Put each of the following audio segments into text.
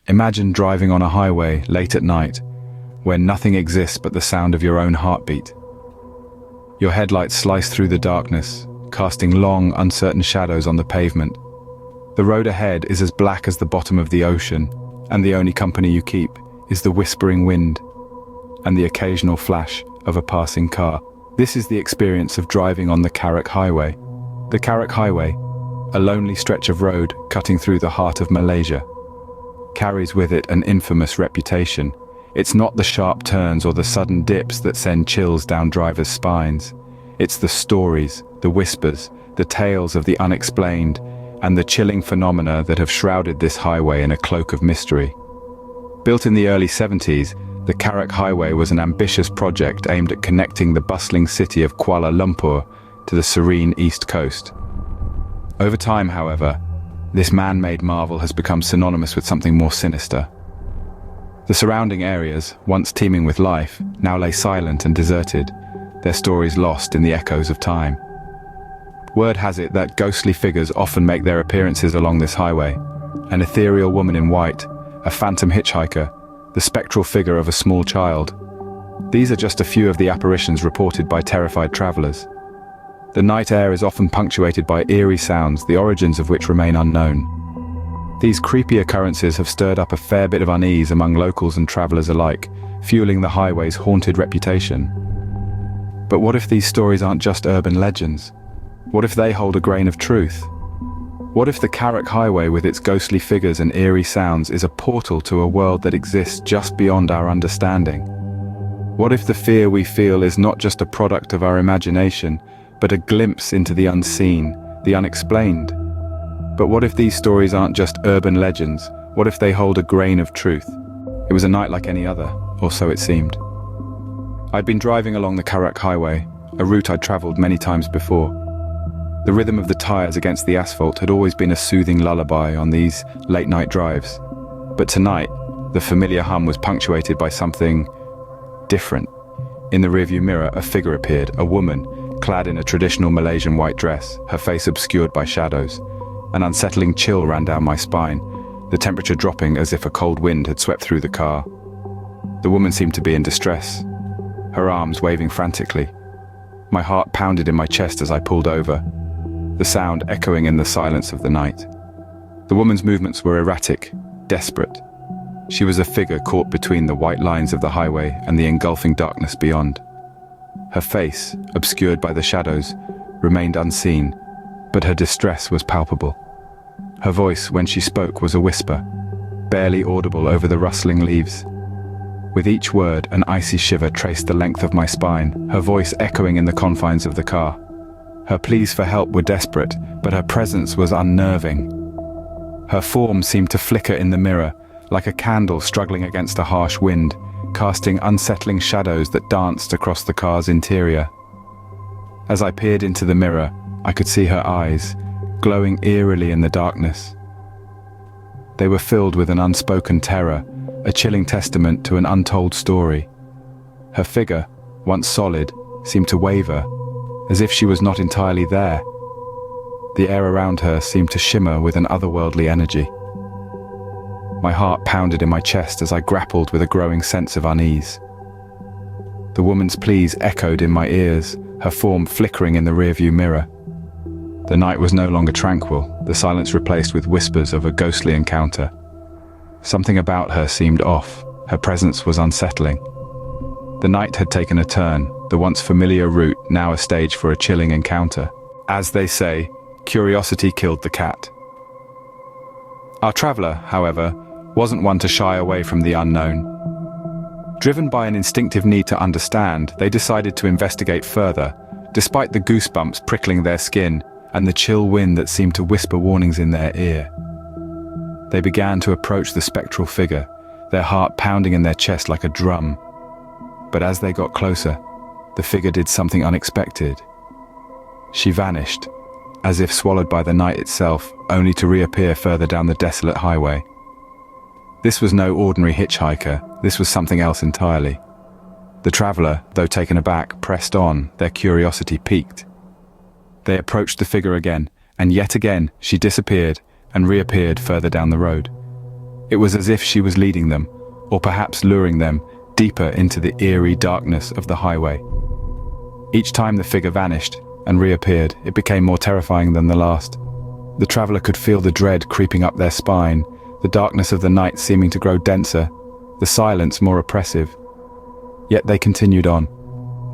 Imagine driving on a highway late at night, where nothing exists but the sound of your own heartbeat. Your headlights slice through the darkness, casting long, uncertain shadows on the pavement. The road ahead is as black as the bottom of the ocean, and the only company you keep is the whispering wind and the occasional flash of a passing car. This is the experience of driving on the Karak Highway. The Karak Highway, a lonely stretch of road cutting through the heart of Malaysia, carries with it an infamous reputation. It's not the sharp turns or the sudden dips that send chills down drivers' spines. It's the stories, the whispers, the tales of the unexplained, and the chilling phenomena that have shrouded this highway in a cloak of mystery. Built in the early 70s, the Karak Highway was an ambitious project aimed at connecting the bustling city of Kuala Lumpur to the serene East Coast. Over time, however, this man-made marvel has become synonymous with something more sinister. The surrounding areas, once teeming with life, now lay silent and deserted, their stories lost in the echoes of time. Word has it that ghostly figures often make their appearances along this highway. An ethereal woman in white, a phantom hitchhiker, the spectral figure of a small child. These are just a few of the apparitions reported by terrified travelers. The night air is often punctuated by eerie sounds, the origins of which remain unknown. These creepy occurrences have stirred up a fair bit of unease among locals and travelers alike, fueling the highway's haunted reputation. But what if these stories aren't just urban legends? What if they hold a grain of truth? What if the Karak Highway with its ghostly figures and eerie sounds is a portal to a world that exists just beyond our understanding? What if the fear we feel is not just a product of our imagination, but a glimpse into the unseen, the unexplained? But what if these stories aren't just urban legends? What if they hold a grain of truth? It was a night like any other, or so it seemed. I'd been driving along the Karak Highway, a route I'd traveled many times before. The rhythm of the tires against the asphalt had always been a soothing lullaby on these late-night drives. But tonight, the familiar hum was punctuated by something different. In the rearview mirror, a figure appeared, a woman, clad in a traditional Malaysian white dress, her face obscured by shadows. An unsettling chill ran down my spine, the temperature dropping as if a cold wind had swept through the car. The woman seemed to be in distress, her arms waving frantically. My heart pounded in my chest as I pulled over, the sound echoing in the silence of the night. The woman's movements were erratic, desperate. She was a figure caught between the white lines of the highway and the engulfing darkness beyond. Her face, obscured by the shadows, remained unseen, but her distress was palpable. Her voice, when she spoke, was a whisper, barely audible over the rustling leaves. With each word, an icy shiver traced the length of my spine, her voice echoing in the confines of the car. Her pleas for help were desperate, but her presence was unnerving. Her form seemed to flicker in the mirror, like a candle struggling against a harsh wind, casting unsettling shadows that danced across the car's interior. As I peered into the mirror, I could see her eyes, glowing eerily in the darkness. They were filled with an unspoken terror, a chilling testament to an untold story. Her figure, once solid, seemed to waver, as if she was not entirely there. The air around her seemed to shimmer with an otherworldly energy. My heart pounded in my chest as I grappled with a growing sense of unease. The woman's pleas echoed in my ears, her form flickering in the rearview mirror. The night was no longer tranquil, the silence replaced with whispers of a ghostly encounter. Something about her seemed off, her presence was unsettling. The night had taken a turn, the once familiar route now a stage for a chilling encounter. As they say, curiosity killed the cat. Our traveler, however, wasn't one to shy away from the unknown. Driven by an instinctive need to understand, they decided to investigate further, despite the goosebumps prickling their skin and the chill wind that seemed to whisper warnings in their ear. They began to approach the spectral figure, their heart pounding in their chest like a drum. But as they got closer, the figure did something unexpected. She vanished, as if swallowed by the night itself, only to reappear further down the desolate highway. This was no ordinary hitchhiker, this was something else entirely. The traveler, though taken aback, pressed on, their curiosity piqued. They approached the figure again, and yet again she disappeared and reappeared further down the road. It was as if she was leading them, or perhaps luring them, deeper into the eerie darkness of the highway. Each time the figure vanished and reappeared, it became more terrifying than the last. The traveler could feel the dread creeping up their spine, the darkness of the night seeming to grow denser, the silence more oppressive. Yet they continued on,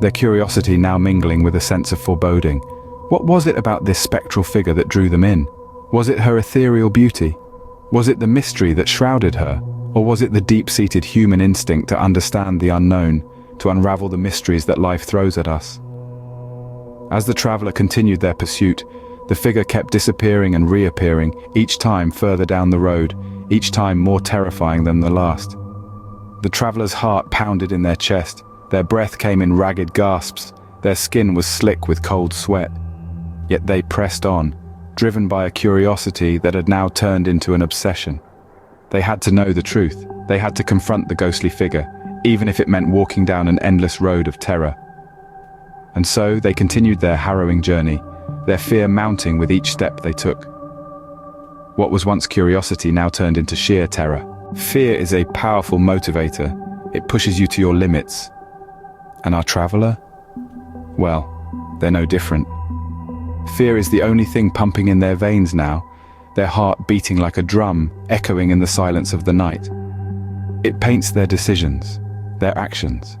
their curiosity now mingling with a sense of foreboding. What was it about this spectral figure that drew them in? Was it her ethereal beauty? Was it the mystery that shrouded her? Or was it the deep-seated human instinct to understand the unknown, to unravel the mysteries that life throws at us? As the traveler continued their pursuit, the figure kept disappearing and reappearing, each time further down the road, each time more terrifying than the last. The traveler's heart pounded in their chest, their breath came in ragged gasps, their skin was slick with cold sweat. Yet they pressed on, driven by a curiosity that had now turned into an obsession. They had to know the truth. They had to confront the ghostly figure, even if it meant walking down an endless road of terror. And so they continued their harrowing journey, their fear mounting with each step they took. What was once curiosity now turned into sheer terror. Fear is a powerful motivator. It pushes you to your limits. And our traveler? Well, they're no different. Fear is the only thing pumping in their veins now, their heart beating like a drum, echoing in the silence of the night. It paints their decisions, their actions.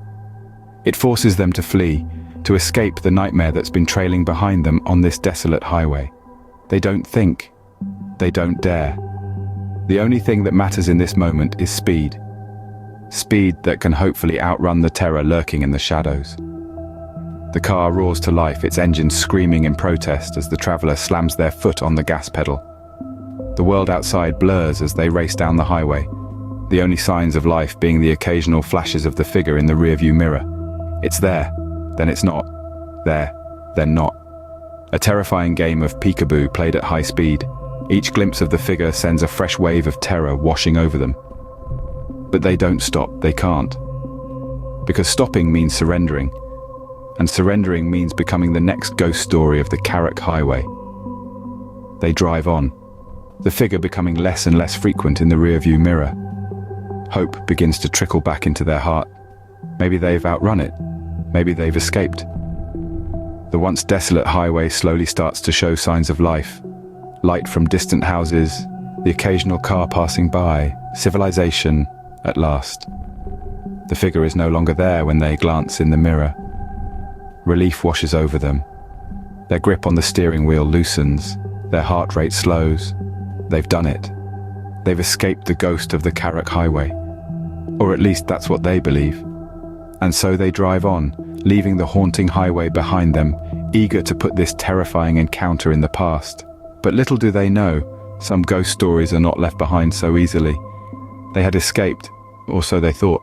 It forces them to flee, to escape the nightmare that's been trailing behind them on this desolate highway. They don't think. They don't dare. The only thing that matters in this moment is speed. Speed that can hopefully outrun the terror lurking in the shadows. The car roars to life, its engine screaming in protest as the traveler slams their foot on the gas pedal. The world outside blurs as they race down the highway, the only signs of life being the occasional flashes of the figure in the rearview mirror. It's there, then it's not. There, then not. A terrifying game of peekaboo played at high speed. Each glimpse of the figure sends a fresh wave of terror washing over them. But they don't stop, they can't. Because stopping means surrendering. And surrendering means becoming the next ghost story of the Karak Highway. They drive on, the figure becoming less and less frequent in the rearview mirror. Hope begins to trickle back into their heart. Maybe they've outrun it. Maybe they've escaped. The once desolate highway slowly starts to show signs of life. Light from distant houses, the occasional car passing by, civilization at last. The figure is no longer there when they glance in the mirror. Relief washes over them. Their grip on the steering wheel loosens. Their heart rate slows. They've done it. They've escaped the ghost of the Karak Highway. Or at least that's what they believe. And so they drive on, leaving the haunting highway behind them, eager to put this terrifying encounter in the past. But little do they know, some ghost stories are not left behind so easily. They had escaped, or so they thought.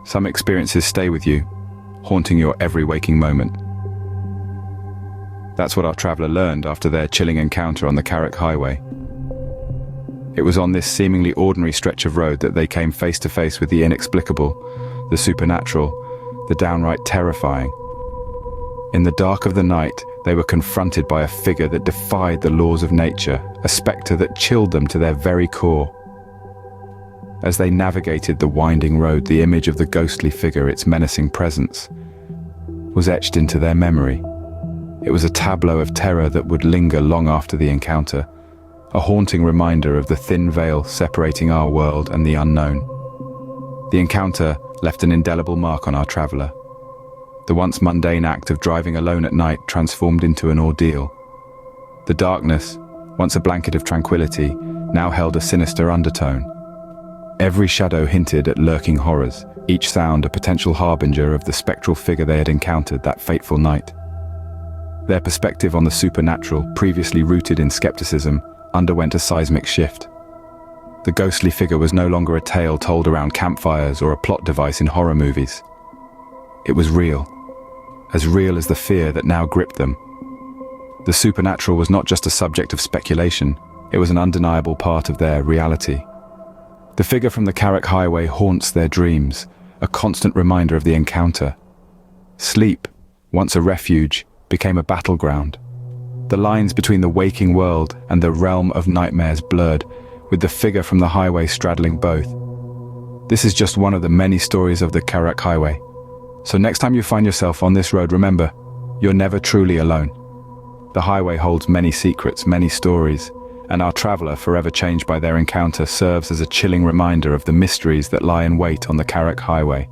Some experiences stay with you, haunting your every waking moment. That's what our traveler learned after their chilling encounter on the Karak Highway. It was on this seemingly ordinary stretch of road that they came face to face with the inexplicable, the supernatural, the downright terrifying. In the dark of the night, they were confronted by a figure that defied the laws of nature, a spectre that chilled them to their very core. As they navigated the winding road, the image of the ghostly figure, its menacing presence, was etched into their memory. It was a tableau of terror that would linger long after the encounter, a haunting reminder of the thin veil separating our world and the unknown. The encounter left an indelible mark on our traveler. The once mundane act of driving alone at night transformed into an ordeal. The darkness, once a blanket of tranquility, now held a sinister undertone. Every shadow hinted at lurking horrors, each sound a potential harbinger of the spectral figure they had encountered that fateful night. Their perspective on the supernatural, previously rooted in skepticism, underwent a seismic shift. The ghostly figure was no longer a tale told around campfires or a plot device in horror movies. It was real as the fear that now gripped them. The supernatural was not just a subject of speculation, it was an undeniable part of their reality. The figure from the Karak Highway haunts their dreams, a constant reminder of the encounter. Sleep, once a refuge, became a battleground. The lines between the waking world and the realm of nightmares blurred, with the figure from the highway straddling both. This is just one of the many stories of the Karak Highway. So next time you find yourself on this road, remember, you're never truly alone. The highway holds many secrets, many stories, and our traveler, forever changed by their encounter, serves as a chilling reminder of the mysteries that lie in wait on the Karak Highway.